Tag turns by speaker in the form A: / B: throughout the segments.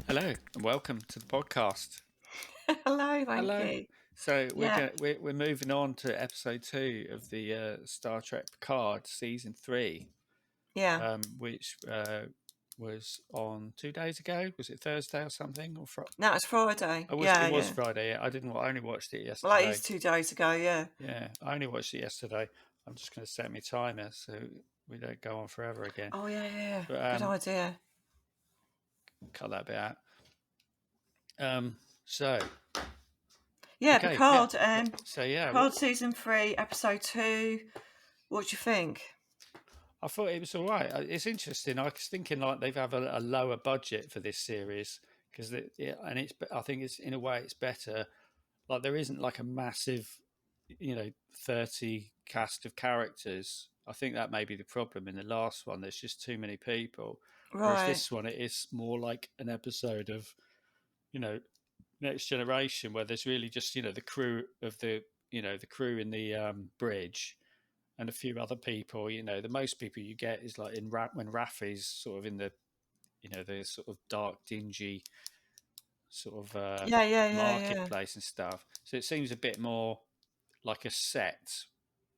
A: Hello and welcome to the podcast.
B: Hello, thank
A: Hello.
B: you.
A: So
B: Yeah,
A: we're moving on to episode 2 of the Star Trek Picard season 3,
B: yeah.
A: which was on 2 days ago. Was it Thursday or something? Or
B: No, it's Friday.
A: it
B: Yeah,
A: was
B: yeah.
A: Friday. I didn't. I only watched it
B: Well, that
A: yesterday.
B: is 2 days ago. Yeah.
A: Yeah, I only watched it yesterday. I'm just going to set my timer so we don't go on forever again.
B: Oh, yeah, yeah.
A: But
B: Good idea.
A: cut that bit out. So
B: Yeah,
A: okay, yeah.
B: Picard.
A: So yeah,
B: Picard season 3, episode 2. What do you think?
A: I thought it was all right. It's interesting. I was thinking like they've have a lower budget for this series because and it's. I think it's in a way it's better. Like there isn't like a massive, 30 cast of characters. I think that may be the problem in the last one. There's just too many people. Whereas
B: Right.
A: this one, it is more like an episode of, you know, Next Generation where there's really just the crew of the crew in the bridge and a few other people. The most people you get is like when Raffi's sort of in the sort of dark, dingy sort of
B: Yeah, yeah, yeah, yeah.
A: marketplace and stuff. So it seems a bit more like a set.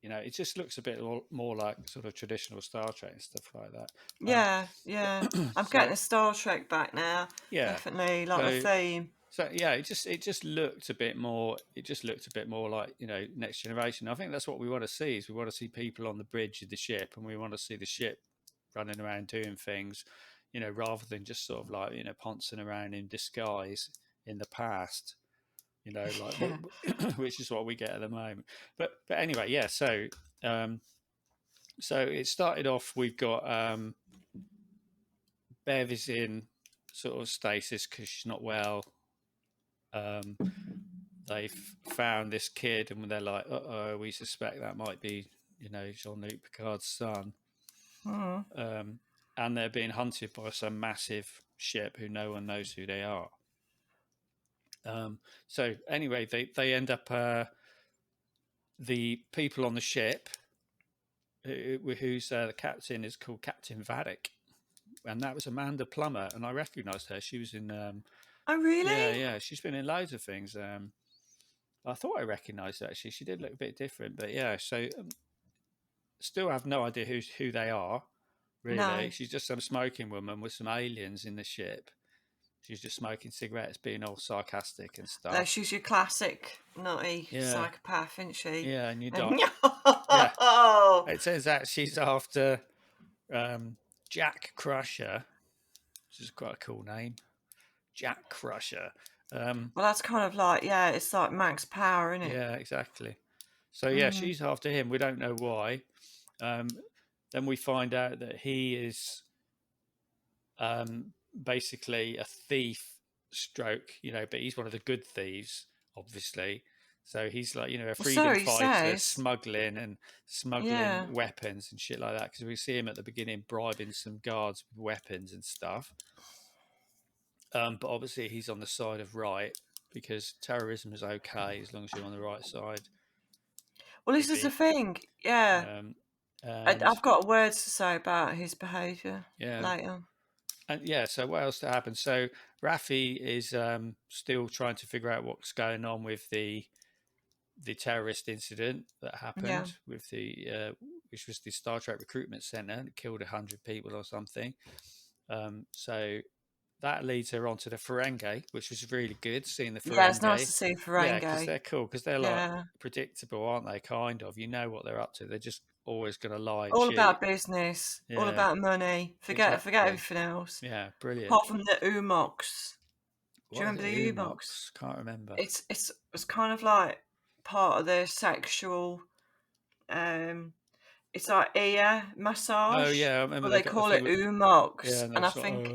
A: It just looks a bit more like sort of traditional Star Trek and stuff like that.
B: Yeah, yeah. I'm
A: So
B: getting a Star Trek back now.
A: yeah,
B: Definitely, like the
A: so
B: theme.
A: yeah, it just looked a bit more. It just looked a bit more like Next Generation. I think that's what we want to see. Is we want to see people on the bridge of the ship, and we want to see the ship running around doing things, rather than just sort of like poncing around in disguise in the past. Like
B: Yeah.
A: which is what we get at the moment. But anyway, yeah. So it started off. We've got Bev is in sort of stasis because she's not well. Um, they've found this kid and they're like, uh-oh, we suspect that might be, Jean-Luc Picard's son.
B: Mm.
A: And they're being hunted by some massive ship who no one knows who they are. So anyway, they end up, the people on the ship, who's the captain is called Captain Vadek. And that was Amanda Plummer, and I recognised her. She was in,
B: Oh, really?
A: yeah, she's been in loads of things. I thought I recognised her actually. She did look a bit different, but yeah. So still have no idea who they are. Really,
B: No.
A: she's just some smoking woman with some aliens in the ship. She's just smoking cigarettes, being all sarcastic and
B: No,
A: stuff.
B: she's your classic naughty
A: Yeah,
B: psychopath, isn't she?
A: yeah, and you
B: And
A: don't. Yeah, it says that she's after Jack Crusher, which is quite a cool name. Jack Crusher.
B: well, that's kind of like, yeah, it's like Max Power, isn't it?
A: Yeah, exactly. So yeah, she's after him. We don't know why. Then we find out that he is basically a thief stroke, but he's one of the good thieves, obviously. So he's like, a
B: Well, so
A: freedom
B: he
A: fighter,
B: says.
A: smuggling
B: Yeah.
A: weapons and shit like that. Because we see him at the beginning bribing some guards with weapons and stuff. But obviously he's on the side of right because terrorism is okay as long as you're on the right side.
B: Well, this is the thing. Yeah.
A: Um, and
B: I've got words to say about his behaviour
A: yeah,
B: later.
A: and yeah. So what else to happen? So Raffi is still trying to figure out what's going on with the terrorist incident that
B: Yeah.
A: happened with which was the Star Trek recruitment center and killed 100 people or something. So that leads her on to the Ferengi, which was really good seeing the
B: Yeah, it's nice
A: Ferengi.
B: to see
A: Yeah, because
B: Ferengi.
A: they're cool because they're like
B: Yeah.
A: predictable, aren't they? Kind of, what they're up to. They're just always going to lie and
B: All
A: cheat.
B: about business. All
A: Yeah,
B: about money. Forget
A: exactly.
B: everything else.
A: Yeah, brilliant.
B: Apart from the Umox. Do you
A: What are
B: remember
A: the
B: the Umox?
A: Umox? Can't remember.
B: It's kind of like part of their sexual it's like ear
A: Oh
B: massage.
A: yeah, I remember
B: But
A: they
B: they
A: got the
B: call
A: thing
B: it
A: with
B: Umox.
A: and
B: And I
A: it's like
B: think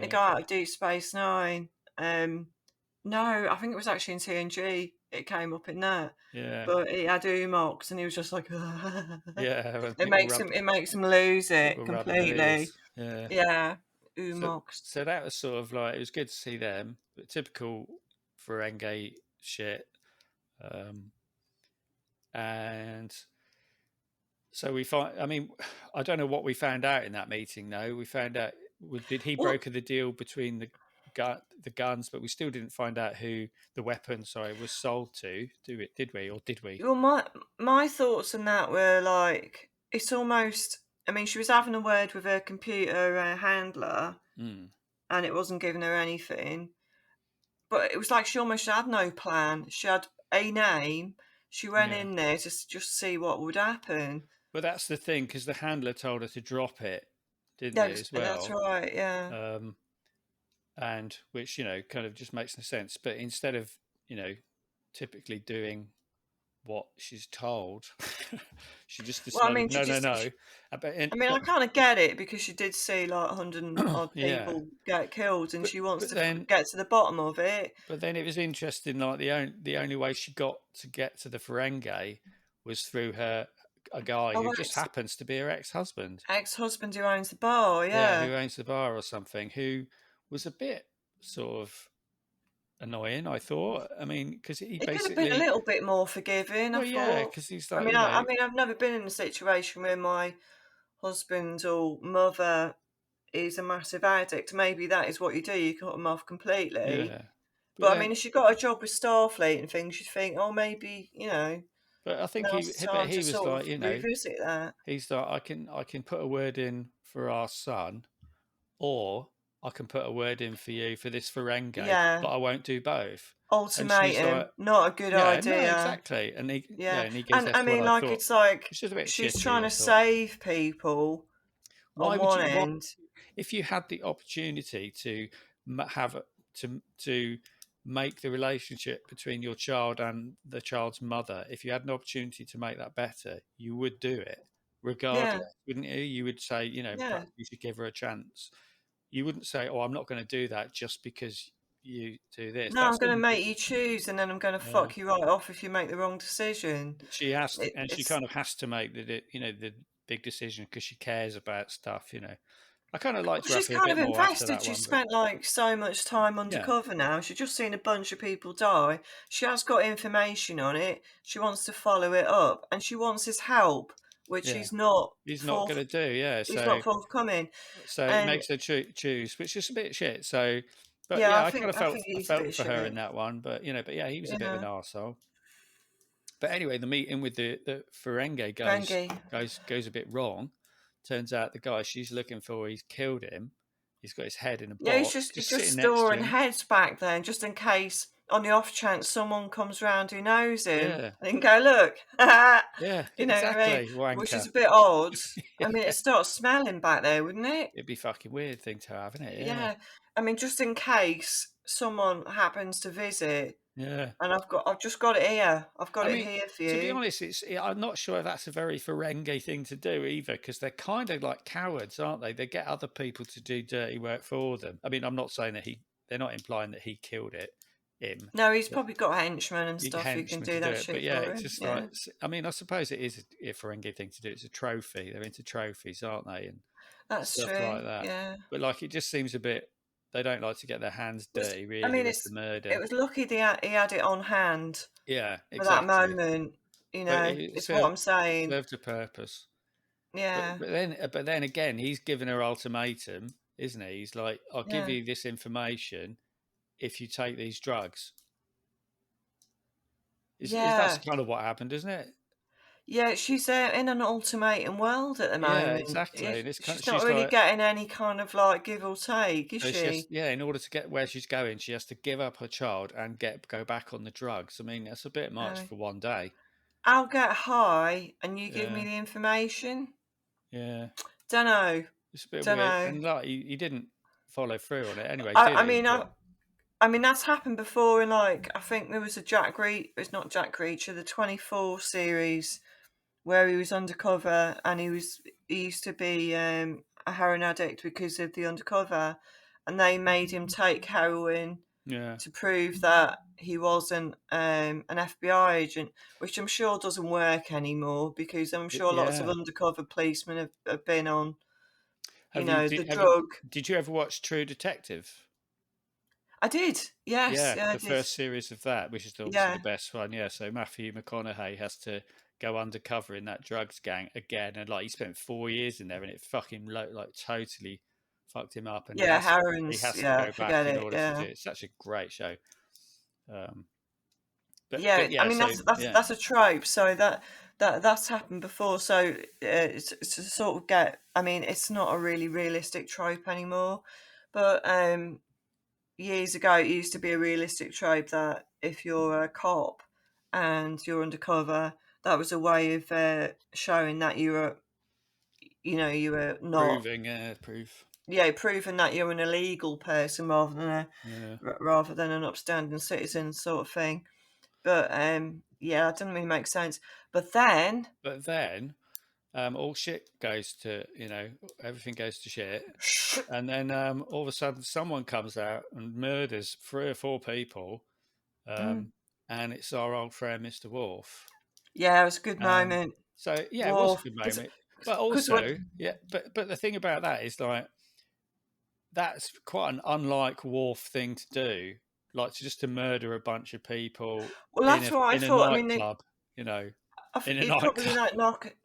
B: the
A: yeah.
B: guy out of Deep Space Nine, no, I think it was actually in TNG. It came up in that,
A: Yeah,
B: but he had Umox, and he was just like,
A: yeah. When
B: it makes him lose it
A: people rubbing their ears.
B: completely.
A: Yeah.
B: Yeah,
A: So
B: Umox.
A: so that was sort of like it was good to see them, but typical Ferengi shit. Um, And so we find. I mean, I don't know what we found out in that meeting. Though we found out did he
B: Well,
A: broker the deal between the guns, but we still didn't find out who the weapon, sorry, was sold to. Did we, or did we?
B: well, my thoughts on that were like it's almost. I mean, she was having a word with her computer handler,
A: Mm,
B: and it wasn't giving her anything. But it was like she almost had no plan. She had a name. She went
A: yeah,
B: in there to just see what would happen.
A: but that's the thing because the handler told her to drop it, didn't it, as
B: That's
A: well?
B: right. Yeah.
A: Um, and which kind of just makes no sense. But instead of typically doing what she's told, she just
B: Well, I
A: decided
B: mean,
A: no, no, no.
B: I mean, I kind of get it because she did see like 100 and odd
A: Yeah,
B: people get killed, and
A: but
B: she wants
A: but
B: to
A: then
B: get to the bottom of it.
A: but then it was interesting. Like the only way she got to get to the Ferengi was through a guy
B: Oh,
A: who
B: well,
A: just
B: it's
A: happens to be her ex-husband.
B: ex-husband who owns the bar.
A: Yeah,
B: Yeah,
A: who owns the bar or something. Who was a bit sort of annoying, I thought. I mean, because he
B: he could have been a
A: basically,
B: little bit more forgiving. I
A: well, yeah,
B: thought.
A: because he's
B: I
A: like,
B: mean, I mean, I've never been in a situation where my husband or mother is a massive addict. Maybe that is what you do. You cut them off completely.
A: yeah. But
B: But I
A: then,
B: mean, if she got a job with Starfleet and things, you'd think, oh, maybe
A: but I think
B: now's the
A: but
B: time to
A: he was
B: sort
A: like,
B: of revisit that.
A: he's like, I can put a word in for our son, or I can put a word in for you for this Ferengi,
B: Yeah,
A: but I won't do both. And she's like,
B: ultimatum, not a good
A: yeah, no,
B: idea.
A: exactly. And
B: Yeah,
A: and he goes,
B: and I
A: that's what
B: mean,
A: I
B: like,
A: thought.
B: it's like
A: Which is a bit
B: she's
A: shitty,
B: trying
A: I
B: to
A: thought.
B: save people
A: Why
B: on
A: would
B: one
A: you? Why,
B: end.
A: if you had the opportunity to have to make the relationship between your child and the child's mother, if you had an opportunity to make that better, you would do it,
B: Yeah,
A: regardless, wouldn't you? You would say,
B: yeah.
A: perhaps you should give her a chance. You wouldn't say, "Oh, I'm not going to do that just because you do this."
B: No, I'm
A: That's
B: going to
A: all.
B: make you choose, and then I'm going to
A: Yeah.
B: fuck you right off if you make the wrong decision.
A: She has to, and she
B: It's
A: kind of has to make the big decision because she cares about stuff. I kind of liked
B: Well, she's
A: Ruffy a
B: kind
A: bit
B: of
A: more after
B: invested.
A: that
B: She's
A: one, but
B: spent like so much time
A: yeah,
B: undercover now. She's just seen a bunch of people die. She has got information on it. She wants to follow it up, and she wants his help, which
A: yeah, he's not going to do. Yeah,
B: he's not forthcoming.
A: so it
B: And
A: makes her choose, which is a bit shit. So, but
B: yeah,
A: yeah, I kind of
B: I think
A: I
B: he's a
A: felt
B: bit
A: for her
B: shit.
A: in that one, but but yeah, he was a bit of an
B: Yeah,
A: arsehole. But anyway, the meeting with the Ferengi
B: Ferengi.
A: goes a bit wrong. Turns out the guy she's looking for, he's killed him. He's got his head in a
B: Yeah,
A: box,
B: he's
A: just
B: just
A: sitting next to
B: storing
A: him.
B: heads back then, just in case, on the off chance someone comes round who knows him,
A: Yeah,
B: and he can go, look,
A: yeah,
B: you know what I mean?
A: exactly,
B: Which is
A: wanker.
B: a bit odd. I mean,
A: Yeah.
B: it starts smelling back there, wouldn't it?
A: It'd be a fucking weird thing to have, isn't it? Yeah,
B: Yeah. I mean, just in case someone happens to visit,
A: yeah.
B: and I've just got it here. I've got
A: I
B: it
A: mean,
B: here for
A: to be
B: you.
A: honest, I'm not sure if that's a very Ferengi thing to do either, because they're kind of like cowards, aren't they? They get other people to do dirty work for them. I mean, I'm not saying that they're not implying that he killed him,
B: No, he's
A: but
B: probably got henchmen and
A: you
B: stuff who can
A: henchman
B: do
A: to do
B: that
A: it. But
B: shit
A: yeah,
B: for
A: it's
B: him.
A: just like,
B: Yeah,
A: I mean, I suppose it is a Ferengi thing to do. It's a trophy. They're into trophies, aren't they? And
B: that's
A: stuff
B: true.
A: like that.
B: Yeah.
A: But like, it just seems a bit. They don't like to get their hands
B: Was
A: dirty,
B: I
A: really,
B: mean,
A: with the
B: it
A: murder.
B: was lucky he had it on hand
A: Yeah,
B: for that
A: exactly.
B: moment.
A: But it
B: It's what I'm
A: it
B: saying.
A: served a purpose.
B: Yeah,
A: But then again, he's given her ultimatum, isn't he? He's like, "I'll give
B: yeah,
A: you this information if you take these drugs." Is that's
B: yeah,
A: kind of what happened, isn't it?
B: yeah. She's in an ultimatum world at the
A: Yeah,
B: moment.
A: exactly. And it's kind of,
B: She's not
A: she's
B: really
A: like,
B: getting any kind of like give or take, is
A: so she has,
B: she?
A: yeah. In order to get where she's going, she has to give up her child and go back on the drugs. I mean, that's a bit much
B: No.
A: for one day.
B: I'll get high and you give me
A: Yeah,
B: the information.
A: yeah.
B: Don't know.
A: It's a bit
B: Don't
A: weird.
B: know.
A: And like, he didn't follow through on it anyway, did
B: I
A: he?
B: mean,
A: But
B: I mean that's happened before in like I think there was a Jack Reach. It's not Jack Reacher, the 24 series where he was undercover and he used to be a heroin addict because of the undercover, and they made him take heroin
A: yeah,
B: to prove that he wasn't an FBI agent, which I'm sure doesn't work anymore because I'm sure lots of
A: yeah.
B: undercover policemen have been on,
A: Have you
B: the
A: did, have you
B: drug.
A: did you ever watch True Detective?
B: I did. Yes,
A: Yeah,
B: yeah, I
A: the
B: did.
A: first series of that, which is obviously the
B: Yeah,
A: best one. Yeah, so Matthew McConaughey has to go undercover in that drugs gang again, and like he spent 4 years in there, and it fucking like totally fucked him up, and
B: yeah,
A: he
B: Harren's.
A: has to
B: Yeah,
A: go back
B: forget
A: in
B: it.
A: order to do
B: Yeah,
A: it. It's such a great show. Um,
B: yeah.
A: but
B: I
A: yeah,
B: mean,
A: so yeah,
B: that's a trope. So that's happened before. So it's to sort of get. I mean, it's not a really realistic trope anymore, but years ago it used to be a realistic trope that if you're a cop and you're undercover, that was a way of showing that you were not,
A: proof.
B: yeah, proving that you're an illegal person
A: Yeah,
B: rather than an upstanding citizen sort of thing. But yeah, that doesn't really make sense. But then,
A: but then all shit goes to everything goes to shit, and then all of a sudden someone comes out and murders 3 or 4 people.
B: mm,
A: Um, and it's our old friend Mr. Wolf.
B: yeah, it was a good
A: Um,
B: moment.
A: so yeah, it was a
B: Wolf,
A: good
B: because
A: moment. But
B: when
A: also, yeah, but the thing about that is like that's quite an unlike Wolf thing to do, like to murder a bunch of people
B: well,
A: in
B: that's what I
A: a
B: thought. I mean,
A: nightclub, you know, in a
B: you'd probably
A: nightclub.
B: like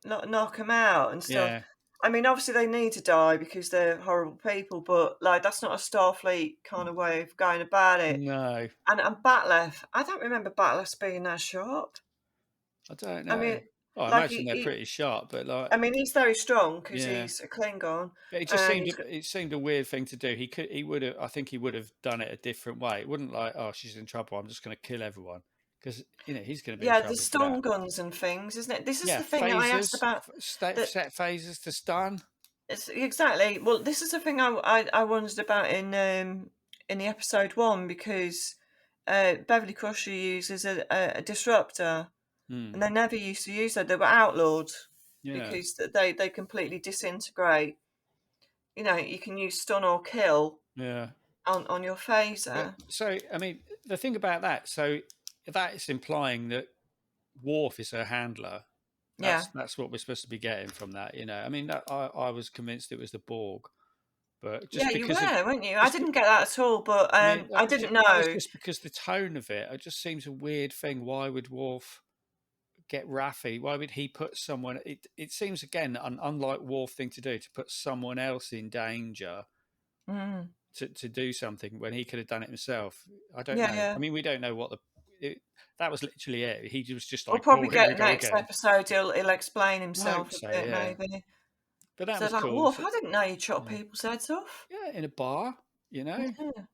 B: knock them out and stuff.
A: Yeah,
B: I mean, obviously they need to die because they're horrible people, but like that's not a Starfleet kind of way of going about it.
A: no,
B: And Batleth, I don't remember Batleth being that sharp.
A: I don't
B: I
A: know.
B: mean,
A: Well, I
B: like
A: imagine they're pretty sharp, but like,
B: I mean, he's very strong because
A: yeah.
B: he's a Klingon,
A: But it just
B: and
A: seemed
B: he's got,
A: it seemed a weird thing to do. He would have. I think he would have done it a different way. It wouldn't like, oh, she's in trouble. I'm just going to kill everyone because he's going to be in
B: yeah, the
A: trouble for
B: stun
A: that.
B: guns and things, isn't it? This is
A: Yeah,
B: the thing that I asked
A: phasers,
B: about. That
A: set phasers to stun.
B: it's exactly. Well, this is the thing I wondered about in the episode one because Beverly Crusher uses a disruptor,
A: Hmm.
B: and they never used to use that. They were outlawed
A: Yeah,
B: because they completely disintegrate. You know, you can use stun or kill
A: yeah.
B: on your
A: But
B: phaser.
A: so I mean, the thing about that, so that is implying that Worf is her handler.
B: Yeah.
A: That's what we're supposed to be getting from that. I mean, I was convinced it was the Borg, but
B: Yeah,
A: just
B: you
A: because of
B: were, weren't you? I
A: just
B: didn't get that at all, but
A: I mean,
B: I didn't
A: that was
B: know.
A: just because the tone of it. It just seems a weird thing. Why would Worf get Raffi? Why would he put someone? It seems again an unlike Worf thing to do, to put someone else in danger
B: Mm.
A: to do something when he could have done it himself. I don't
B: Yeah,
A: know.
B: yeah.
A: I mean, we don't know what that was literally it. He was just
B: We'll
A: like,
B: probably
A: "Oh, here we
B: get
A: go
B: next
A: again."
B: episode. He'll explain
A: I hope
B: himself a
A: so.
B: bit,
A: Yeah,
B: maybe.
A: but that
B: So
A: was
B: like,
A: cool.
B: Wolf,
A: So,
B: I didn't know you chop
A: yeah,
B: people's heads off.
A: yeah, in a bar,
B: Yeah.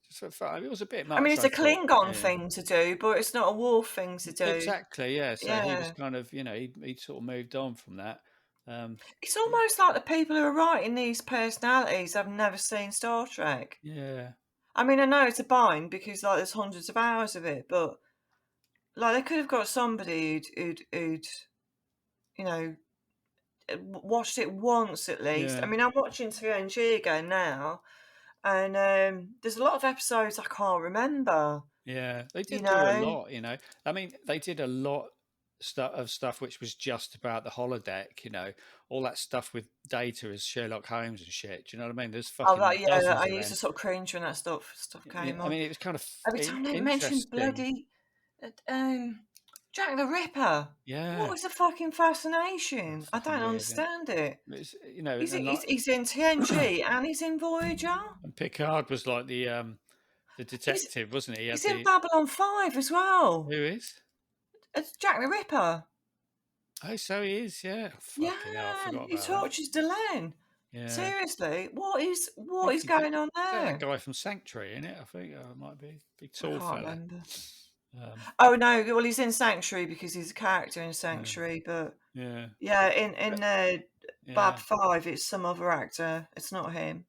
A: just for fun. It was a bit
B: I mean,
A: much,
B: it's
A: I
B: a
A: thought.
B: Klingon
A: Yeah.
B: thing to do, but it's not a Wolf thing to do.
A: Exactly, yeah. So he was
B: Yeah.
A: kind of, he sort of moved on from that. Um,
B: It's almost like the people who are writing these personalities have never seen Star Trek.
A: yeah,
B: I mean, I know it's a bind because like there's hundreds of hours of it, but like they could have got somebody who'd you know watched it once at least. I
A: yeah,
B: mean, I'm watching TNG again now, and there's a lot of episodes I can't remember.
A: yeah. They
B: You
A: did do a
B: know,
A: lot. I mean, they did a lot of stuff which was just about the holodeck. All that stuff with Data as Sherlock Holmes and shit. Do you know what I mean? There's
B: oh that
A: fucking
B: yeah,
A: dozens
B: I
A: of
B: used to
A: them.
B: sort of cringe when that stuff
A: Yeah,
B: came
A: I
B: on.
A: mean, it was kind of
B: Every time they mention
A: interesting.
B: bloody um, Jack the Ripper,
A: Yeah,
B: what is the fucking fascination? I
A: fucking
B: don't
A: weird. And
B: understand it.
A: it's
B: He's
A: and
B: he's,
A: like
B: he's in TNG and he's in Voyager.
A: and Picard was like the
B: He's
A: detective, wasn't he? He had
B: he's in
A: the
B: Babylon 5 as well.
A: who is?
B: It's Jack the Ripper.
A: Oh, so he is. Yeah, fucking hell, I
B: Yeah,
A: forgot
B: he
A: about that.
B: tortures Delenn.
A: Yeah.
B: Seriously,
A: I
B: what
A: think
B: is
A: he's
B: going on
A: is that
B: there?
A: guy from Sanctuary, in it? I think it might be big
B: I
A: tall
B: can't
A: fella.
B: remember.
A: Um,
B: Oh no, well he's in Sanctuary because he's a character in
A: yeah,
B: Sanctuary, but
A: yeah,
B: yeah,
A: but,
B: in Bab
A: yeah,
B: 5 it's some other actor. It's not him.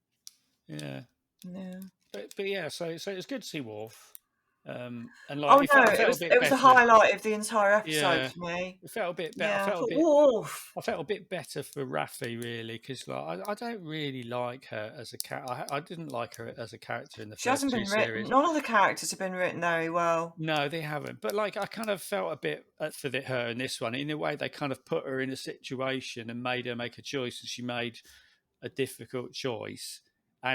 A: yeah.
B: No.
A: But yeah, so it was good to see Worf. And like
B: Oh no,
A: I felt a bit
B: it was the
A: better.
B: highlight of the entire episode
A: Yeah,
B: for me.
A: it felt a bit better.
B: Yeah, I thought Wolf.
A: I felt a bit better for Raffi, really, because like I don't really like her as a character. I didn't like her as a character in the
B: She
A: first
B: hasn't
A: two
B: been written.
A: series.
B: None of the characters have been written very well.
A: No, they haven't. But like, I kind of felt a bit for her in this one. In a way, they kind of put her in a situation and made her make a choice, and she made a difficult choice.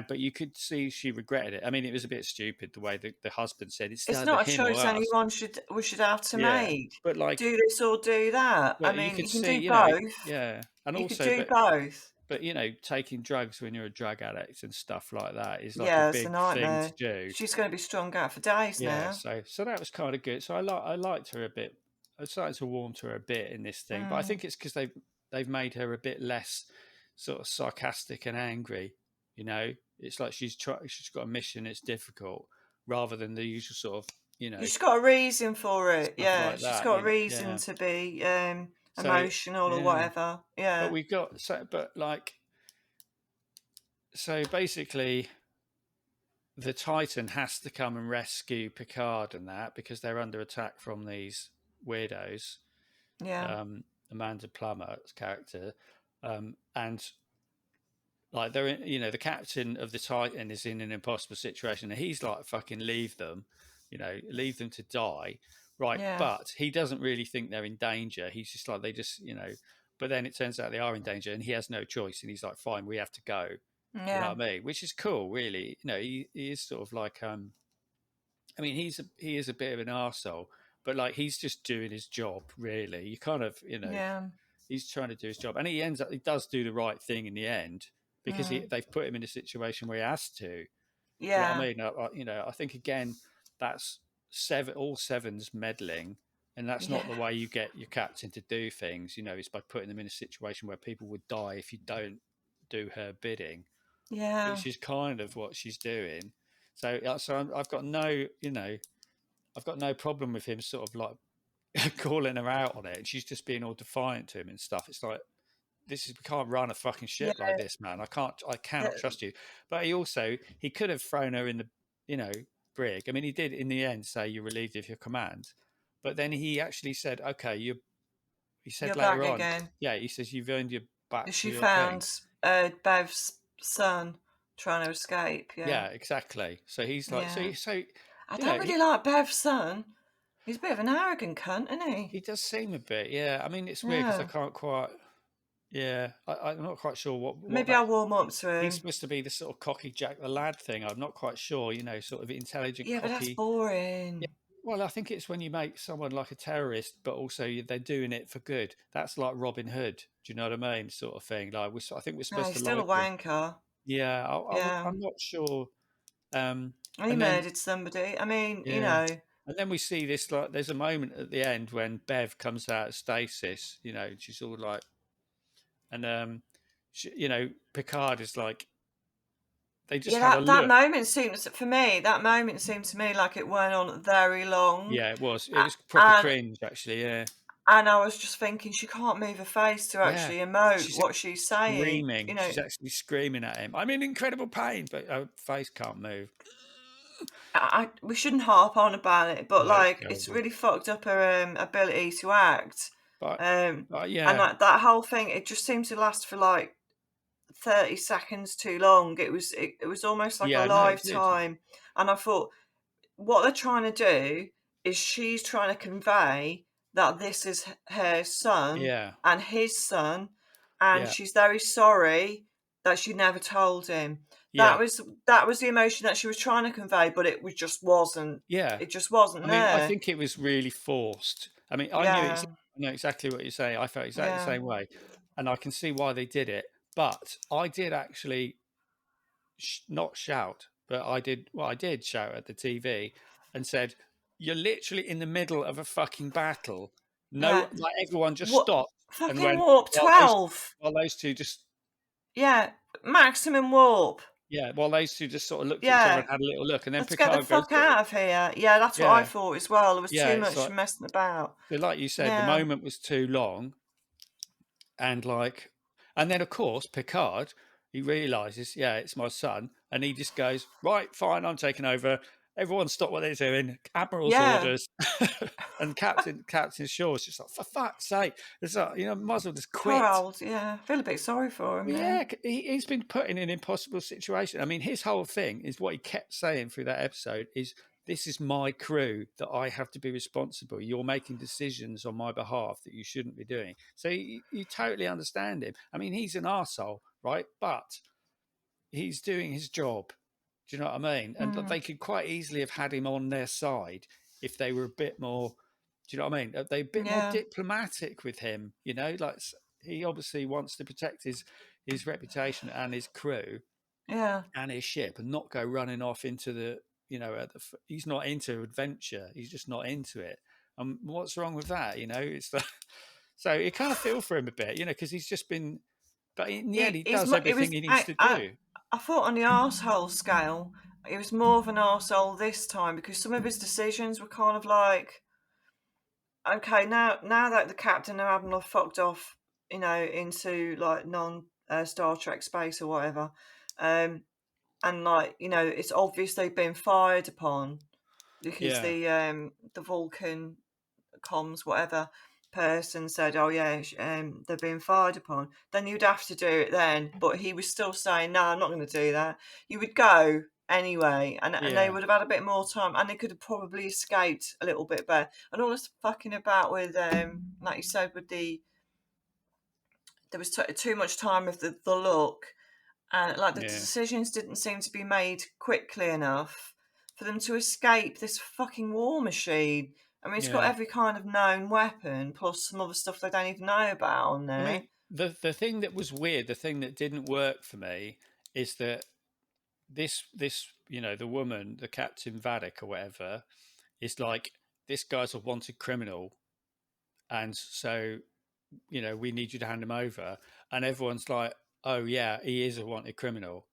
A: but you could see she regretted it. I mean, it was a bit stupid the way the husband said it's
B: It's
A: either
B: not a
A: him or
B: choice
A: us.
B: anyone we should have to
A: Yeah,
B: make.
A: but like,
B: Do this or do that. I
A: but you
B: mean,
A: could
B: you can
A: see,
B: do both.
A: yeah, and
B: You could
A: also,
B: do both.
A: but taking drugs when you're a drug addict and stuff like that is like a
B: Yeah, it's a
A: big thing to
B: nightmare.
A: do.
B: She's going to be strung out for days
A: Yeah,
B: now.
A: so that was kind of good. So I liked her a bit. I started to warm to her a bit in this thing, but I
B: Mm.
A: think it's because they've made her a bit less sort of sarcastic and angry. It's like she's got a mission. It's difficult rather than the usual sort of
B: She's got a reason for it.
A: stuff
B: Yeah,
A: like
B: she's
A: that.
B: got a reason
A: Yeah.
B: to be
A: So
B: emotional or
A: yeah,
B: whatever.
A: but
B: Yeah,
A: we've got but like so basically the Titan has to come and rescue Picard and that because they're under attack from these weirdos.
B: yeah,
A: Amanda Plummer's character, and like they're the captain of the Titan is in an impossible situation, and he's like, "Fucking leave them, leave them to die." Right,
B: yeah,
A: but he doesn't really think they're in danger. He's just like they just, But then it turns out they are in danger, and he has no choice, and he's like, "Fine, we have to go." You know
B: yeah,
A: what I mean? Which is cool, really. He is sort of like, I mean, he is a bit of an arsehole, but like he's just doing his job, really. You kind of,
B: yeah,
A: he's trying to do his job, and he does do the right thing in the end because
B: mm,
A: they've put him in a situation where he has to. Do you know what I
B: yeah,
A: mean? I think again that's all sevens meddling, and that's not
B: yeah,
A: the way you get your captain to do things. It's by putting them in a situation where people would die if you don't do her bidding,
B: yeah,
A: which is kind of what she's doing. So I've got I've got no problem with him sort of like calling her out on it, and she's just being all defiant to him and stuff. It's like we can't run a fucking
B: yeah.
A: ship like this, man. I cannot
B: That-
A: trust you. But he could have thrown her in the brig. I mean, he did in the end say you're relieved of your command, but then he actually said, okay, he
B: You're
A: said
B: back
A: later on,
B: again.
A: yeah, he says you've earned your back to
B: She
A: your thing.
B: found Bev's son trying to escape. Yeah,
A: Yeah, exactly. So he's like,
B: yeah.
A: so
B: I don't really like Bev's son. He's a bit of an arrogant cunt, isn't he?
A: he does seem a bit, yeah. I mean, it's weird because I
B: Yeah.
A: can't quite, yeah. I'm not quite sure what
B: Maybe
A: that.
B: I'll warm up to
A: He's
B: him.
A: supposed to be the sort of cocky Jack the Lad thing. I'm not quite sure, sort of intelligent,
B: Yeah, but that's
A: cocky. Yeah.
B: boring.
A: Well, I think it's when you make someone like a terrorist, but also they're doing it for good. That's like Robin Hood. Do you know what I mean? Sort of thing. Like I think we're
B: No,
A: supposed
B: he's
A: to
B: still a
A: like him.
B: wanker.
A: Yeah,
B: Yeah.
A: I'm not sure.
B: And he
A: And then
B: murdered somebody. I mean,
A: yeah, and then we see this like there's a moment at the end when Bev comes out of stasis. She's all like, and Picard is like, they just
B: yeah,
A: have a
B: that
A: look.
B: moment seems, for me, that moment seemed to me like it went on very long.
A: Yeah, it was. It
B: A-
A: was proper
B: And
A: cringe, actually. Yeah,
B: and I was just thinking she can't move her face to
A: yeah.
B: actually emote
A: She's
B: what she's saying.
A: screaming. She's actually screaming at him. I'm in incredible pain, but her face can't move.
B: We shouldn't harp on about it, but
A: No, it's
B: like it's
A: terrible.
B: really fucked up her ability to act.
A: But,
B: Um, and
A: yeah,
B: that whole thing, it just seemed to last for like 30 seconds too long. It was almost like a
A: yeah, no, it did.
B: lifetime. And I thought, what they're trying to do is she's trying to convey that this is her son
A: Yeah,
B: and his son, and
A: yeah,
B: she's very sorry that she never told him. That
A: yeah,
B: was that was the emotion that she was trying to convey, but it was just wasn't.
A: yeah.
B: It just wasn't
A: I mean, I
B: there.
A: think it was really forced. I mean,
B: Yeah,
A: I know exactly what you're saying. I felt exactly the
B: yeah,
A: same way, and I can see why they did it. But I did actually not shout, but I did shout at the TV and said, "You're literally in the middle of a fucking battle.
B: yeah.
A: No, like everyone just
B: What
A: stopped and
B: fucking
A: went
B: warp
A: while those
B: 12?
A: while those two just
B: Yeah, maximum warp.
A: yeah, while those two just sort of looked at each other
B: Yeah,
A: and had a little look, and then
B: let's get the
A: Picard goes,
B: fuck out of here. Yeah, that's what I
A: yeah,
B: thought as well. There was
A: yeah.
B: too
A: It's
B: much
A: like
B: messing about.
A: so like you said, the
B: Yeah,
A: moment was too long, and like, and then of course Picard, he realizes, yeah, it's my son, and he just goes, right, fine, I'm taking over. Everyone stop what they're doing. Admiral's
B: yeah.
A: orders, and Captain Shaw's just like, for fuck's sake, it's like, might as well just
B: Poor
A: quit.
B: old, yeah. I feel a bit sorry for him
A: Well,
B: now.
A: yeah, he's been put in an impossible situation. I mean, his whole thing is what he kept saying through that episode is, this is my crew that I have to be responsible. You're making decisions on my behalf that you shouldn't be doing. So you totally understand him. I mean, he's an arsehole, right? But he's doing his job. Do you know what I mean? And
B: Mm.
A: they could quite easily have had him on their side if they were a bit more. Do you know what I mean? They a bit more
B: Yeah.
A: diplomatic with him. You know, like he obviously wants to protect his reputation and his crew
B: Yeah.
A: and his ship, and not go running off into the. He's not into adventure. He's just not into it. And what's wrong with that? You know, it's the, so you kind of feel for him a bit, because he's just been. But in the end, he does
B: It was
A: everything he needs to do.
B: I thought on the arsehole scale, it was more of an arsehole this time because some of his decisions were kind of like, okay, now that the captain and admiral fucked off, into like non Star Trek space or whatever, and like it's obvious they've been fired upon because
A: Yeah,
B: the Vulcan comms whatever person said, oh yeah, they're being fired upon, then you'd have to do it then. But he was still saying, no, I'm not going to do that. You would go anyway, and they
A: yeah,
B: would have had a bit more time, and they could have probably escaped a little bit better. And all this fucking about with, like you said, with there was too much time with the look, and like the
A: yeah,
B: decisions didn't seem to be made quickly enough for them to escape this fucking war machine. I mean, it's got
A: yeah.
B: every kind of known weapon, plus some other stuff they don't even know about on
A: I
B: there.
A: mean, the thing that was weird, the thing that didn't work for me, is that this the woman, the Captain Vadek or whatever, is like, this guy's a wanted criminal, and so we need you to hand him over, and everyone's like, oh yeah, he is a wanted criminal,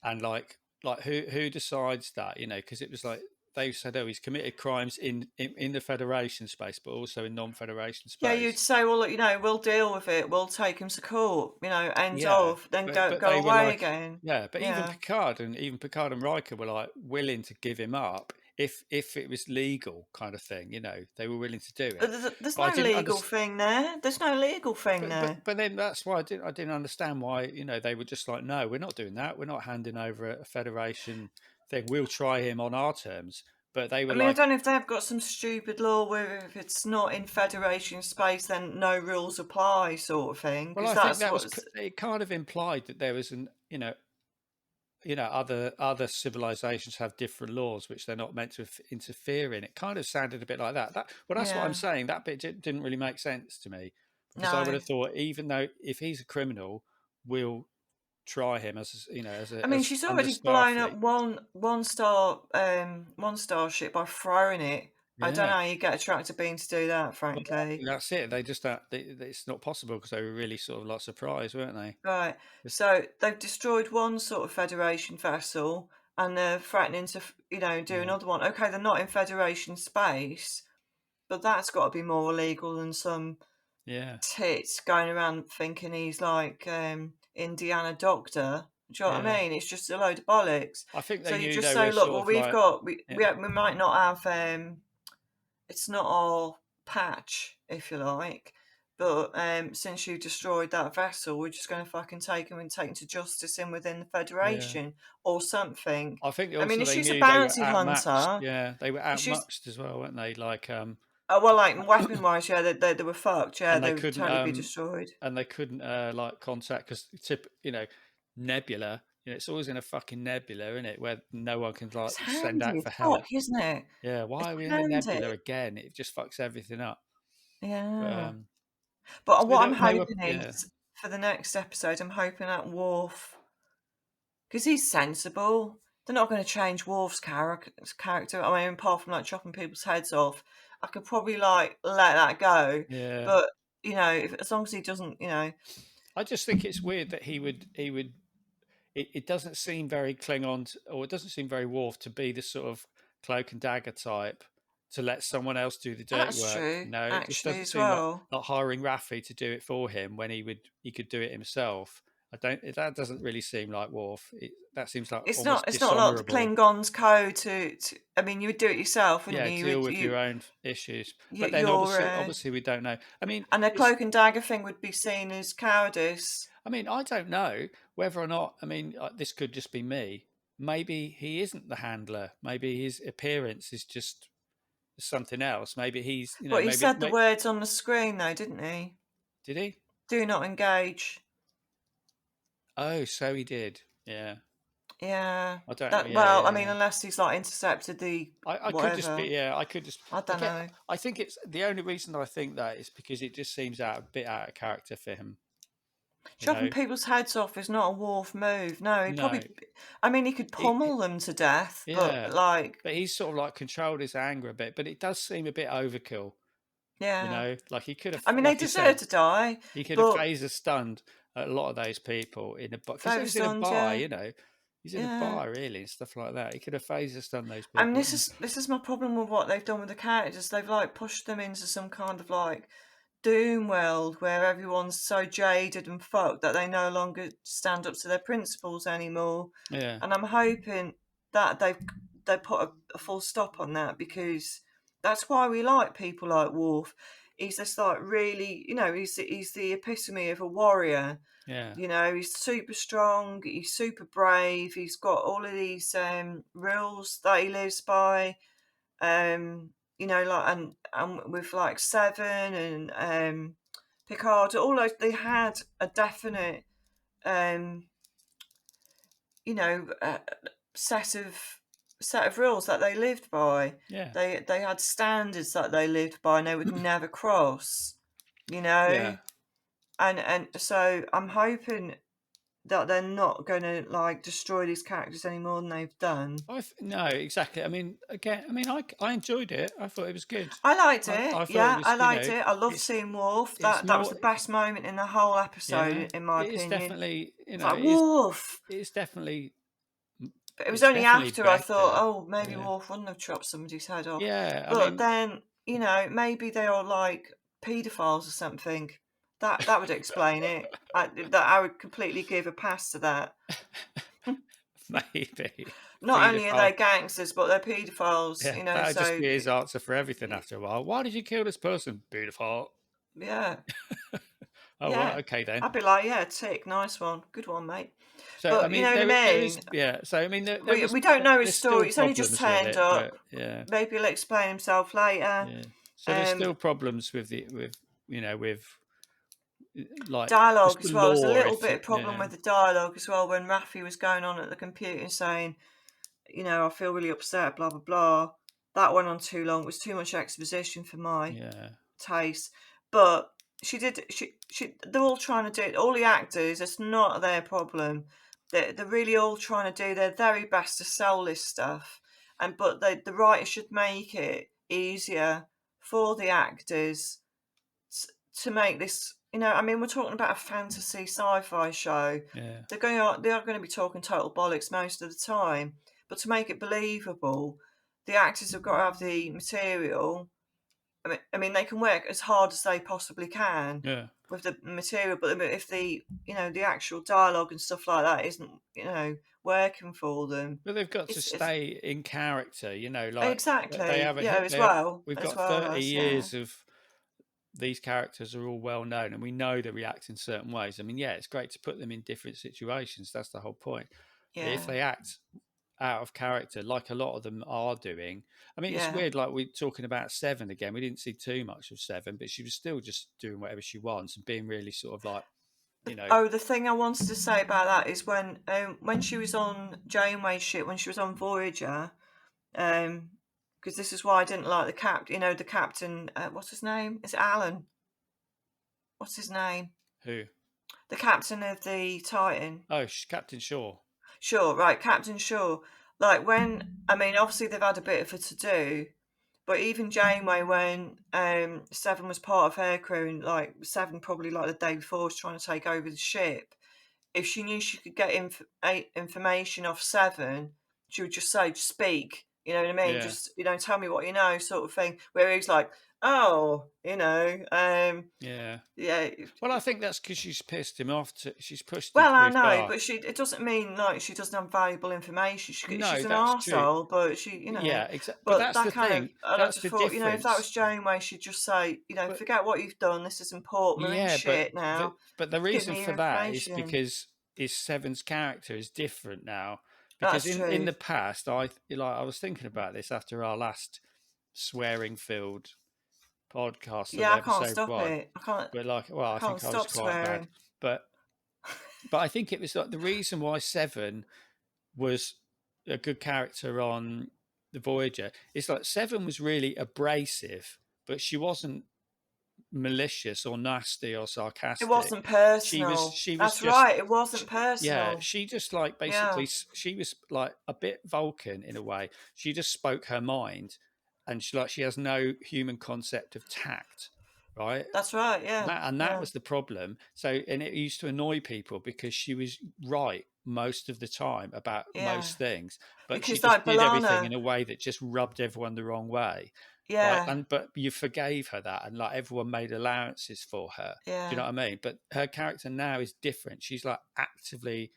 A: and like who decides that? Because it was like they said, oh, he's committed crimes in the Federation space, but also in non-Federation
B: Yeah, you'd
A: space.
B: say, well, look, we'll deal with it. We'll take him to court. End
A: Yeah,
B: of. Then
A: but
B: go
A: they were
B: away
A: like,
B: again.
A: yeah, but
B: Yeah.
A: Even Picard and Riker were like willing to give him up if it was legal, kind of thing. They were willing to do
B: But
A: it.
B: there's
A: But I
B: no
A: didn't
B: legal
A: understand.
B: thing there. There's no legal thing
A: But
B: there.
A: then that's why I didn't understand why they were just like, no, we're not doing that. We're not handing over a Federation thing. We'll try him on our terms. But they
B: I
A: were
B: mean, I
A: like,
B: don't know if they've got some stupid law where if it's not in Federation space, then no rules apply, sort of thing.
A: well,
B: Because
A: I think
B: that's
A: that was
B: what's.
A: it. Kind of implied that there was other civilizations have different laws which they're not meant to interfere in. It kind of sounded a bit like that. Well, that's what I'm
B: Yeah.
A: saying. That bit didn't really make sense to me, because I would
B: No.
A: have thought, even though if he's a criminal, we'll try him as
B: I mean,
A: as
B: she's
A: under
B: already blown up
A: Starfleet.
B: one starship by throwing it. I don't
A: Yeah.
B: know how you get a tractor beam to do that,
A: Well,
B: frankly.
A: that's it. They just it's not possible, because they were really sort of like surprised, weren't they?
B: Right.
A: Just,
B: So they've destroyed one sort of Federation vessel, and they're threatening to, do
A: yeah,
B: another one. Okay, they're not in Federation space, but that's got to be more illegal than some
A: yeah,
B: tits going around thinking he's like Indiana Doctor. Do you know what
A: yeah.
B: I mean? It's just a load of bollocks.
A: I think
B: So
A: they
B: you
A: knew
B: just
A: they
B: say,
A: were
B: look,
A: sort
B: well,
A: of like, yeah,
B: we might not have it's not our patch, if you like, but since you destroyed that vessel, we're just going to fucking take him and take him to justice in within the
A: yeah.
B: Federation or something.
A: I think
B: I mean,
A: also
B: if
A: they
B: she's a
A: knew they were
B: bounty
A: outmatched.
B: hunter,
A: Yeah, they were
B: if she's
A: outmatched as well, weren't they? Like,
B: well, like weapon wise, yeah, they were fucked. Yeah,
A: and they
B: they would
A: couldn't,
B: totally be destroyed.
A: like contact, because Nebula. It's always in a fucking nebula, isn't it? Where no one can like
B: It's
A: send
B: handy
A: out
B: as
A: for
B: fuck,
A: help.
B: isn't it?
A: Yeah,
B: It's
A: why are we in the
B: handy.
A: nebula again? It just fucks everything up. But
B: Yeah. But
A: so
B: what I'm
A: they were,
B: hoping
A: yeah,
B: is for the next episode, I'm hoping that Worf, because he's sensible. They're not going to change Worf's character. I mean, apart from like chopping people's heads off, I could probably like let that go.
A: yeah.
B: But as long as he doesn't,
A: I just think it's weird that he would. It doesn't seem very Klingon, or it doesn't seem very Worf to be the sort of cloak and dagger type, to let someone else do the dirty
B: that's
A: work.
B: true
A: It just
B: actually
A: doesn't
B: as
A: seem like
B: well.
A: hiring Raffi to do it for him when he could do it himself. I don't. That doesn't really seem like Worf. That seems like almost
B: It's not like the
A: dishonourable.
B: Klingons code to. I mean, you would do it yourself, wouldn't
A: Yeah,
B: you?
A: deal with your own issues. But then
B: You're
A: obviously we don't know. I mean,
B: and a
A: it's.
B: cloak and dagger thing would be seen as cowardice.
A: I mean, I don't know whether or not. I mean, this could just be me. Maybe he isn't the handler. Maybe his appearance is just something else. Maybe he's,
B: But he
A: maybe,
B: said the words on the screen, though, didn't he?
A: did he?
B: Do not engage.
A: Oh, so he did. Yeah.
B: Yeah.
A: I don't know.
B: That
A: Yeah,
B: well, I
A: yeah,
B: mean,
A: yeah.
B: unless he's like intercepted the
A: I could just be,
B: whatever.
A: yeah, I could just,
B: I don't
A: again,
B: know.
A: I think it's the only reason I think that is because it just seems a bit out of character for him, you
B: Chopping
A: know?
B: people's heads off is not a Worf move. No, he
A: No,
B: probably. I mean, he could
A: it,
B: pummel them to death, but
A: yeah,
B: like,
A: but he's sort of like controlled his anger a bit, but it does seem a bit overkill, you
B: yeah.
A: know? Like he could have,
B: I mean, they
A: like you
B: deserve
A: said,
B: to die,
A: he could have
B: but
A: phaser stunned a lot of those people in a bar because he
B: very
A: was in a
B: stunned.
A: bar,
B: Yeah,
A: you know? He's in a
B: yeah.
A: bar really and stuff like that. He could have phaser stunned those
B: I mean,
A: people.
B: this is my problem with what they've done with the characters. They've like pushed them into some kind of like doom world where everyone's so jaded and fucked that they no longer stand up to their principles anymore.
A: Yeah,
B: And I'm hoping that they put a full stop on that, because that's why we like people like Worf. He's just like really, he's the epitome of a warrior.
A: yeah,
B: He's super strong, he's super brave, he's got all of these rules that he lives by. Like and with like Seven and Picard, all those, they had a definite um, you know, uh, set of set of rules that they lived by.
A: yeah,
B: They had standards that they lived by and they would never cross, you
A: yeah.
B: know. And so I'm hoping that they're not going to like destroy these characters any more than they've done.
A: No, exactly. I mean, again, I mean, I enjoyed it. I thought it was good.
B: I liked it.
A: I thought it
B: Yeah,
A: was,
B: I liked it. I loved
A: it's
B: seeing Worf.
A: it's
B: That was
A: more,
B: the best moment in the whole
A: yeah.
B: episode, in my
A: It is
B: opinion.
A: definitely,
B: It's like Worf.
A: it's definitely,
B: But it was
A: it's
B: only
A: definitely
B: after I thought,
A: better.
B: oh, maybe
A: Yeah,
B: Worf wouldn't have chopped somebody's head off.
A: yeah. I
B: But
A: mean,
B: then, maybe they are like paedophiles or something. That would explain it. I would completely give a pass to that.
A: maybe
B: Not only are
A: paedophile.
B: they gangsters, but they're paedophiles,
A: Yeah, that would just
B: so
A: be his answer for everything after a while. Why did you kill this person? Paedophile.
B: yeah.
A: Oh,
B: Yeah.
A: right, okay then.
B: I'd be like, yeah, tick, nice one. Good one, mate.
A: So I
B: But you
A: mean,
B: know what I
A: there is,
B: mean?
A: yeah. So I mean,
B: We don't know his
A: there's still
B: story. It's only just
A: problems with
B: turned
A: it,
B: up.
A: but yeah.
B: Maybe he'll explain himself later.
A: Yeah. So there's
B: Um,
A: still problems with with like just
B: Dialogue
A: the
B: as well. There's a
A: law.
B: little
A: If
B: bit of problem
A: yeah,
B: with the dialogue as well when Raffi was going on at the computer and saying, I feel really upset, blah blah blah. That went on too long. It was too much exposition for my
A: yeah,
B: taste. But they're all trying to do it. All the actors, it's not their problem. They're really all trying to do their very best to sell this stuff, but the writer should make it easier for the actors to make this. I mean, we're talking about a fantasy sci-fi show.
A: yeah.
B: They are going to be talking total bollocks most of the time, but to make it believable, the actors have got to have the material. I mean, they can work as hard as they possibly can
A: Yeah.
B: with the material, but if the actual dialogue and stuff like that isn't, working for them,
A: But they've got to
B: it's
A: stay in character, like they
B: exactly,
A: have
B: yeah, as
A: they have,
B: well,
A: we've
B: as
A: got
B: well
A: 30
B: as, yeah,
A: years of these characters are all well known and we know they react in certain ways. I mean, yeah, it's great to put them in different situations. That's the whole point. But if
B: yeah,
A: they act out of character, like a lot of them are doing, I mean, it's
B: yeah.
A: weird. Like we're talking about Seven again. We didn't see too much of Seven, but she was still just doing whatever she wants and being really sort of like, you know,
B: Oh, the thing I wanted to say about that is when she was on Janeway's ship, when she was on Voyager, because this is why I didn't like the the captain. What's his name? Is it Alan? What's his name?
A: who?
B: The captain of the Titan.
A: Oh, Captain Shaw.
B: Sure, right, Captain Shaw. Like I mean, obviously they've had a bit of a to do, but even Janeway, when Seven was part of her crew, and like Seven probably like the day before was trying to take over the ship, if she knew she could get information off Seven, she would just say, just speak. You know what I mean?
A: Yeah.
B: Just tell me what you know, sort of thing. Where he's like, oh,
A: Yeah.
B: yeah.
A: Well, I think that's because she's pissed him off. She's pushed him
B: Well, I
A: too
B: know,
A: far.
B: but it doesn't mean like she doesn't have valuable information.
A: No,
B: She's an
A: that's true.
B: arsehole, but
A: Yeah, exactly. But
B: but
A: that's
B: that
A: the
B: kind of,
A: thing.
B: and I
A: That's
B: just
A: the
B: thought, if that
A: difference.
B: was Janeway, she'd just say,
A: But
B: forget what you've done. This is important. We're in
A: yeah,
B: shit now.
A: but the
B: Give
A: reason
B: me
A: for
B: your
A: that is
B: information.
A: because his Seven's character is different now. Because
B: That's
A: in
B: true.
A: the past, I was thinking about this after our last swearing filled podcast of
B: Yeah, I can't
A: episode
B: stop
A: one.
B: it. I can't.
A: But like, well,
B: I
A: I
B: can't
A: think I was
B: stop
A: quite bad.
B: swearing.
A: But But I think it was like the reason why Seven was a good character on the Voyager is like Seven was really abrasive, but she wasn't malicious or nasty or
B: It
A: sarcastic.
B: wasn't personal.
A: She was
B: That's
A: just
B: right. It wasn't
A: yeah,
B: personal.
A: she just like
B: Yeah,
A: basically she was like a bit Vulcan in a way. She just spoke her mind, and she has no human concept of tact, right?
B: that's right. Yeah,
A: That
B: yeah,
A: was the problem. So, and it used to annoy people because she was right most of the time about
B: yeah.
A: most things, but she
B: Because
A: just
B: like
A: did everything
B: Balana,
A: in a way that just rubbed everyone the wrong way, right?
B: yeah,
A: And but you forgave her that, and like everyone made allowances for her. Do you
B: yeah.
A: know what I mean? But her character now is different. She's like actively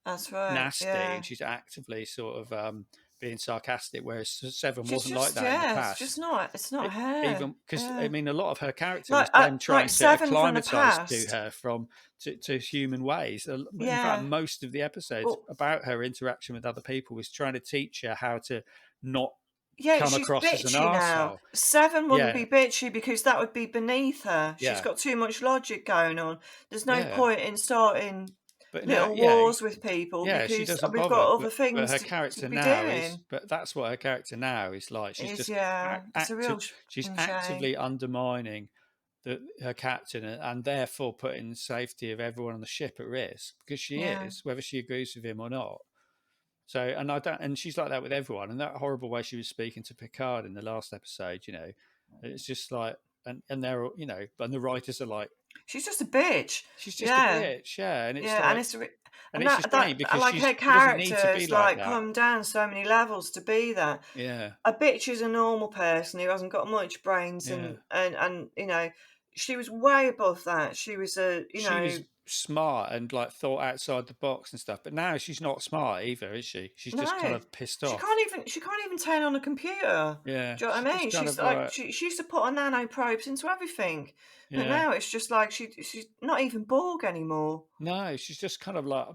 B: That's right.
A: nasty,
B: Yeah.
A: and she's actively sort of being sarcastic, whereas Seven
B: She's
A: wasn't like
B: just
A: that in the
B: yeah. It's just
A: past.
B: not. It's not her.
A: Even because I
B: Yeah.
A: mean, a lot of her character was them
B: Like
A: trying to
B: Seven from the
A: acclimatise to
B: past.
A: her to human ways. In fact,
B: Yeah.
A: most of the episodes
B: Well,
A: about her interaction with other people was trying to teach her how to not
B: yeah.
A: come
B: She's
A: across as an
B: bitchy now.
A: arsehole.
B: Seven wouldn't
A: Yeah,
B: be bitchy because that would be beneath her. She's
A: yeah,
B: got too much logic going on. There's no
A: yeah.
B: point in starting
A: But now,
B: little
A: yeah,
B: wars with people
A: yeah, she
B: because
A: doesn't
B: we've
A: bother.
B: got other
A: But
B: things
A: her
B: to
A: character
B: be
A: now is.
B: doing.
A: But that's what her character now is like. She's
B: Is
A: just
B: yeah. It's a real
A: she's
B: shame.
A: actively undermining her captain, and therefore putting the safety of everyone on the ship at risk because she
B: Yeah.
A: is, whether she agrees with him or not. So, and I don't, and she's like that with everyone. And that horrible way she was speaking to Picard in the last episode, it's just like, and they're all, and the writers are like,
B: She's just a bitch.
A: she's just a
B: Yeah.
A: bitch, yeah. And it's
B: Yeah, and
A: like,
B: and
A: it's a
B: that
A: shame because
B: like her
A: she doesn't need
B: character
A: to be
B: has
A: like
B: like
A: that.
B: come down so many levels to be that.
A: Yeah,
B: A bitch is a normal person who hasn't got much brains
A: yeah.
B: and she was way above that. She was a
A: She was smart and like thought outside the box and stuff, but now she's not smart either, is she? She's just kind
B: no.
A: of pissed off.
B: She can't even turn on a computer.
A: Yeah,
B: Do you know
A: she's
B: what I
A: just
B: mean?
A: kind
B: She's
A: of
B: like
A: like,
B: she used to put on nano probes into everything. But
A: yeah.
B: now it's just like she's not even Borg anymore.
A: No, she's just kind of like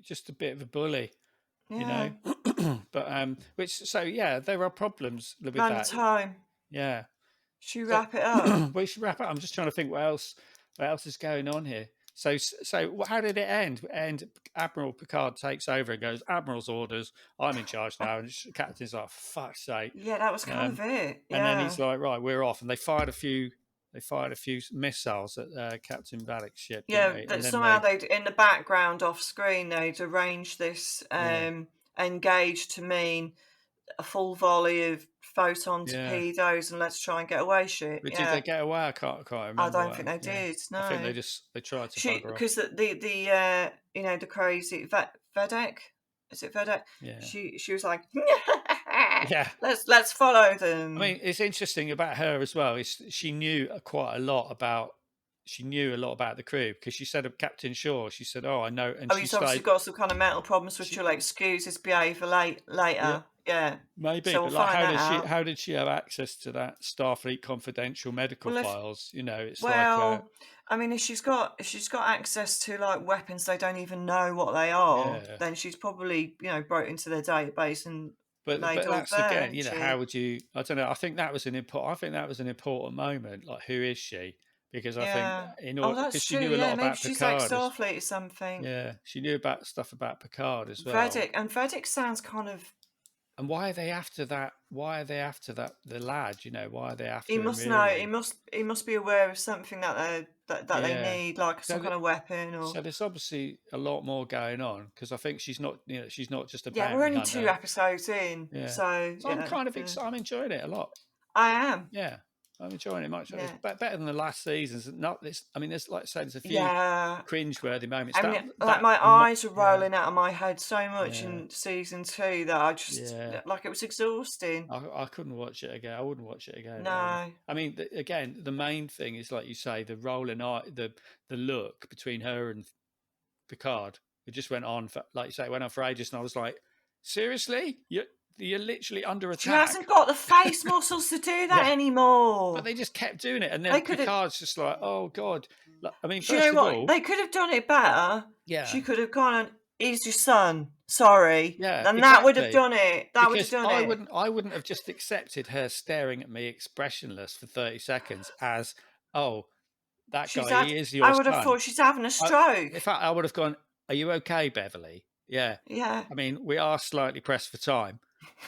A: just a bit of a bully, you know.
B: Yeah.
A: But which so yeah, there are problems with
B: Man of
A: that.
B: time.
A: Yeah.
B: Should we
A: So
B: wrap it up?
A: we should wrap up. I'm just trying to think what else is going on here. So how did it end? And Admiral Picard takes over and goes, Admiral's orders. I'm in charge now. And the captain's like, fuck's sake.
B: Yeah, that was kind of it.
A: And then
B: Yeah.
A: he's like, right, we're off. And they fired a few. They fired a few missiles at Captain Valek's ship, didn't
B: Yeah,
A: they? And
B: that
A: then
B: somehow they'd in the background off screen they'd arranged this
A: yeah,
B: engage to mean a full volley of photon
A: yeah.
B: torpedoes and let's try and get away shit.
A: But did they
B: Yeah.
A: get away? I can't
B: I
A: remember.
B: don't think they
A: Yeah,
B: did,
A: I think
B: no.
A: they tried to
B: She
A: bugger off.
B: because the crazy Vedek, is it Vedek?
A: Yeah,
B: She was like
A: yeah.
B: let's follow
A: I
B: them.
A: mean, it's interesting about her as well. Is she knew quite a lot about. She knew a lot about the crew because she said of Captain Shaw. She said, "Oh, I know," and
B: Oh,
A: she
B: he's obviously
A: started.
B: got some kind of mental problems which
A: She,
B: will excuse his behaviour
A: yeah,
B: later. Yeah.
A: maybe,
B: So we'll
A: but like,
B: find that out.
A: how did she have access to that Starfleet confidential medical
B: Well, if
A: files? It's like,
B: I mean, if she's got access to like weapons they don't even know what they are,
A: yeah.
B: then she's probably broke into their database and
A: But
B: laid all
A: that's
B: bare,
A: again,
B: isn't
A: how
B: she?
A: would you? I don't know. I think that was an important. I think that was an important moment. Like, who is she? Because I think
B: Yeah.
A: in
B: Oh,
A: order
B: that's
A: because she
B: true.
A: knew a
B: Yeah,
A: lot
B: maybe
A: about
B: she's like
A: Picard.
B: Starfleet or something.
A: Yeah, she knew about stuff about Picard as well.
B: Vedek sounds kind of.
A: And why are they after that? Why are they after that? The lad, why are they
B: He
A: after him?
B: must know.
A: Really?
B: He must be aware of something that they
A: Yeah.
B: need, like
A: So,
B: some kind of weapon or.
A: so there's obviously a lot more going on because I think she's not just a
B: Yeah, we're
A: bounty
B: only 2
A: hunter.
B: episodes in,
A: Yeah.
B: so
A: So I'm kind of I'm enjoying it a lot.
B: I am.
A: Yeah, I'm enjoying it much. It's
B: Yeah.
A: better than the last seasons. Not this. I mean, there's like I say, there's a few
B: Yeah.
A: cringe-worthy moments.
B: I mean, like my eyes are
A: Yeah,
B: rolling out of my head so much
A: yeah,
B: in season 2 that I just
A: yeah.
B: like it was exhausting.
A: I couldn't watch it again. I wouldn't watch it again. Really.
B: No,
A: I mean, again, the main thing is like you say, the role and the look between her and Picard. It just went on for, like you say, it went on for ages, and I was like, seriously, you're literally under
B: she
A: attack.
B: hasn't got the face muscles to do that
A: Yeah.
B: anymore.
A: But they just kept doing it, and then
B: They could've-
A: Picard's just like, "Oh God!" I mean,
B: Do you
A: first
B: know
A: of
B: what?
A: all,
B: They could have done it better.
A: yeah,
B: She could have gone on, he's your son. Sorry.
A: yeah,
B: And that would have
A: exactly.
B: done it. That would have
A: Because
B: done it.
A: I wouldn't have just accepted her staring at me expressionless for 30 seconds as, "Oh, that guy, he is your
B: I would have
A: son."
B: thought she's having a stroke.
A: In fact, I would have gone, are you okay, Beverly? Yeah.
B: Yeah.
A: I mean, we are slightly pressed for time,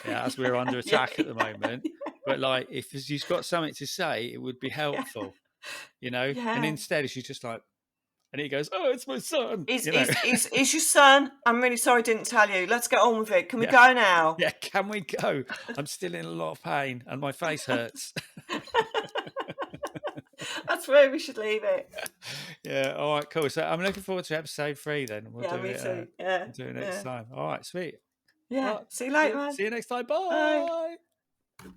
A: as we're under attack at the moment. But like, if she's got something to say, it would be helpful, And
B: Yeah.
A: instead, she's just like, and he goes, "Oh, it's my son."
B: Is your son? I'm really sorry, I didn't tell you. Let's get on with it. Can we go now?
A: Yeah, can we go? I'm still in a lot of pain and my face hurts.
B: That's where we should leave it.
A: Yeah. All right. Cool. So I'm looking forward to episode 3. Then we'll do
B: Me
A: it.
B: too. Yeah.
A: We'll do it next time. All right. Sweet.
B: Yeah.
A: All right,
B: See you later, man.
A: see you next time.
B: Bye.
A: Bye.